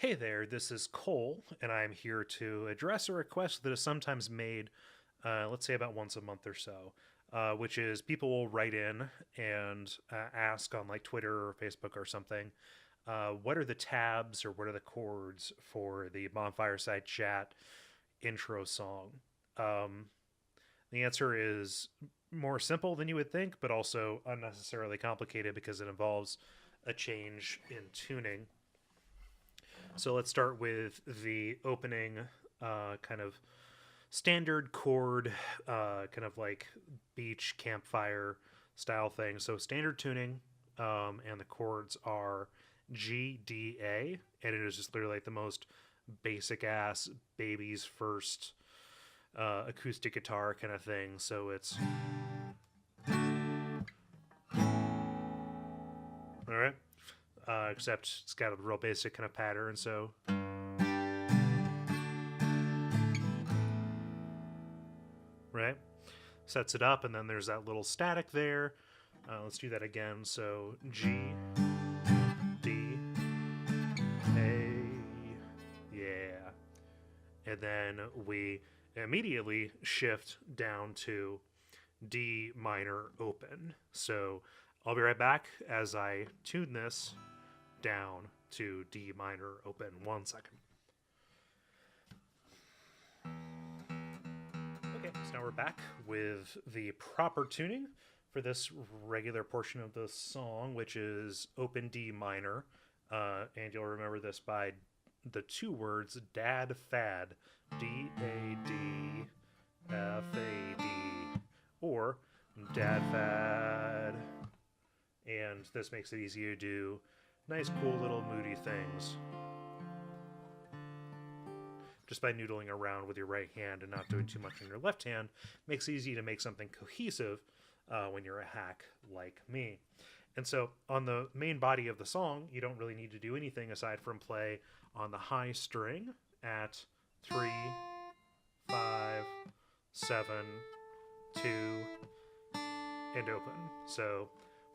Hey there, this is Cole, and I'm here to address a request that is sometimes made, let's say about once a month or so, which is people will write in and ask on like Twitter or Facebook or something, what are the tabs or what are the chords for the Bonfireside Chat intro song? Um, the answer is more simple than you would think, but also unnecessarily complicated because it involves a change in tuning. So let's start with the opening kind of standard chord, kind of like beach campfire style thing. So standard tuning, and the chords are G, D, A, and it is just literally like the most basic ass baby's first acoustic guitar kind of thing. So it's all right, except it's got a real basic kind of pattern. So right, sets it up, and then there's that little static there. Let's do that again. So G, D, A, yeah. And then we immediately shift down to D minor open. So I'll be right back as I tune this down to D minor open. 1 second. Okay, so now we're back with the proper tuning for this regular portion of the song, which is open D minor. And you'll remember this by the two words dad fad, D A D F A D, or dad fad. And this makes it easy to do nice, cool little moody things just by noodling around with your right hand and not doing too much on your left hand. Makes it easy to make something cohesive when you're a hack like me. And so on the main body of the song, you don't really need to do anything aside from play on the high string at 3, 5, 7, 2, and open. So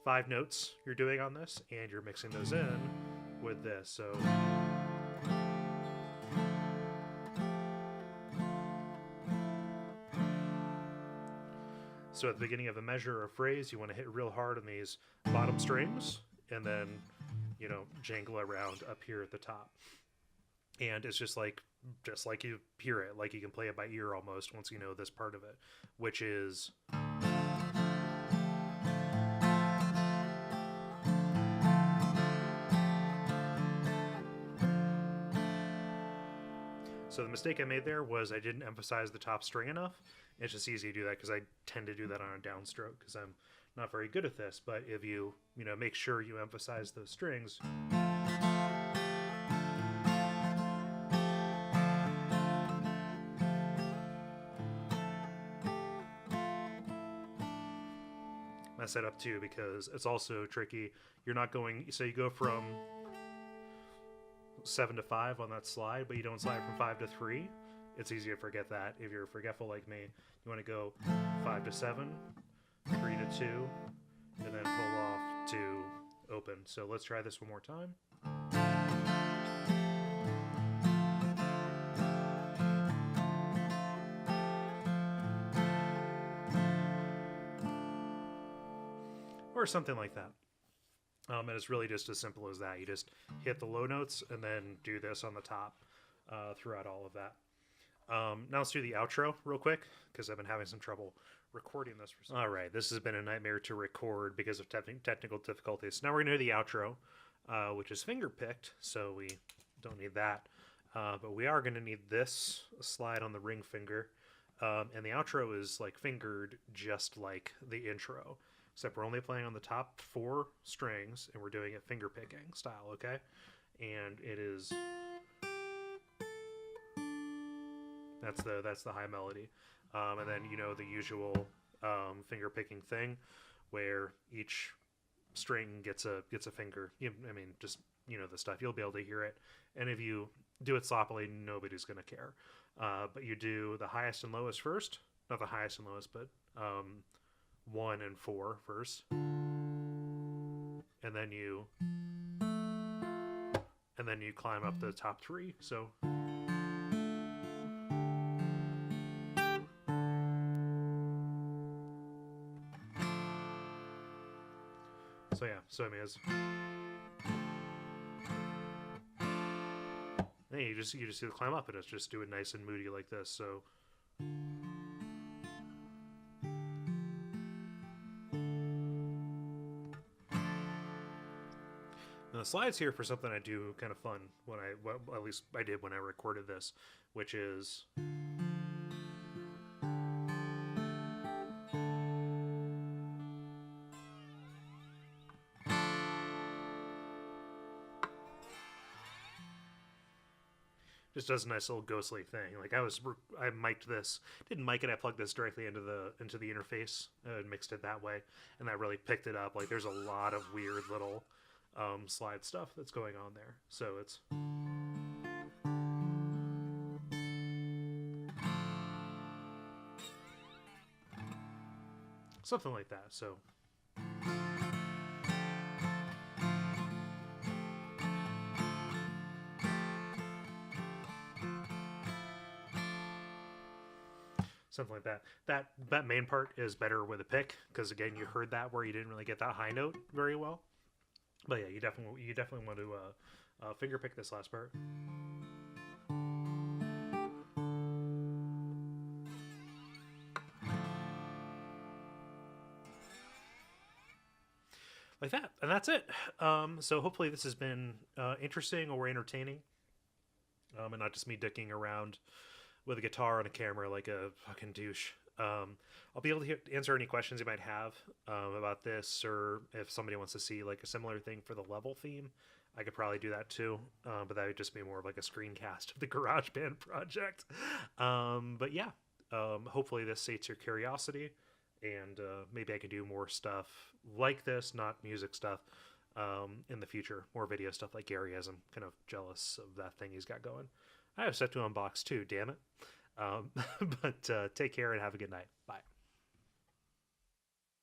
5 notes you're doing on this, and you're mixing those in with this. So at the beginning of a measure or a phrase, you want to hit real hard on these bottom strings and then, jangle around up here at the top. And it's just like you hear it, like you can play it by ear almost once you know this part of it, which is So the mistake I made there was I didn't emphasize the top string enough. It's just easy to do that because I tend to do that on a downstroke because I'm not very good at this. But if you make sure you emphasize those strings. Mess that up too because it's also tricky. You're not going, so you go from 7 to 5 on that slide, but you don't slide from 5 to 3. It's easy to forget that. If you're forgetful like me, you want to go 5 to 7, 3 to 2, and then pull off to open. So let's try this one more time. Or something like that. And it's really just as simple as that. You just hit the low notes and then do this on the top throughout all of that. Now let's do the outro real quick because I've been having some trouble recording this for some. All right, this has been a nightmare to record because of technical difficulties. Now we're going to do the outro, which is finger picked, so we don't need that. But we are going to need this slide on the ring finger. And the outro is like fingered just like the intro. Except we're only playing on the top 4 strings, and we're doing it finger picking style, okay? And it is that's the high melody, and then the usual finger picking thing, where each string gets a finger. Just the stuff. You'll be able to hear it, and if you do it sloppily, nobody's gonna care. But you do the highest and lowest first, not the highest and lowest, but 1 and 4 first, and then you and then you climb up the top 3. So yeah, so I mean, you just see the climb up, and it's just doing nice and moody like this. So the slides here for something I do kind of fun when well, at least I did when I recorded this, which is just does a nice little ghostly thing. Like I mic'd this, didn't mic it. I plugged this directly into the interface and mixed it that way, and that really picked it up. Like there's a lot of weird little slide stuff that's going on there. So it's something like that. So something like that. That main part is better with a pick because again, you heard that where you didn't really get that high note very well. But yeah, you definitely want to finger pick this last part. Like that, and that's it. So hopefully this has been interesting or entertaining, and not just me dicking around with a guitar and a camera like a fucking douche. I'll be able to answer any questions you might have about this, or if somebody wants to see like a similar thing for the level theme, I could probably do that too. But that would just be more of like a screencast of the GarageBand project. But yeah, hopefully this sates your curiosity, and maybe I can do more stuff like this, not music stuff, in the future. More video stuff like Gary has. I'm kind of jealous of that thing he's got going. I have stuff to unbox too, damn it. But take care and have a good night. Bye.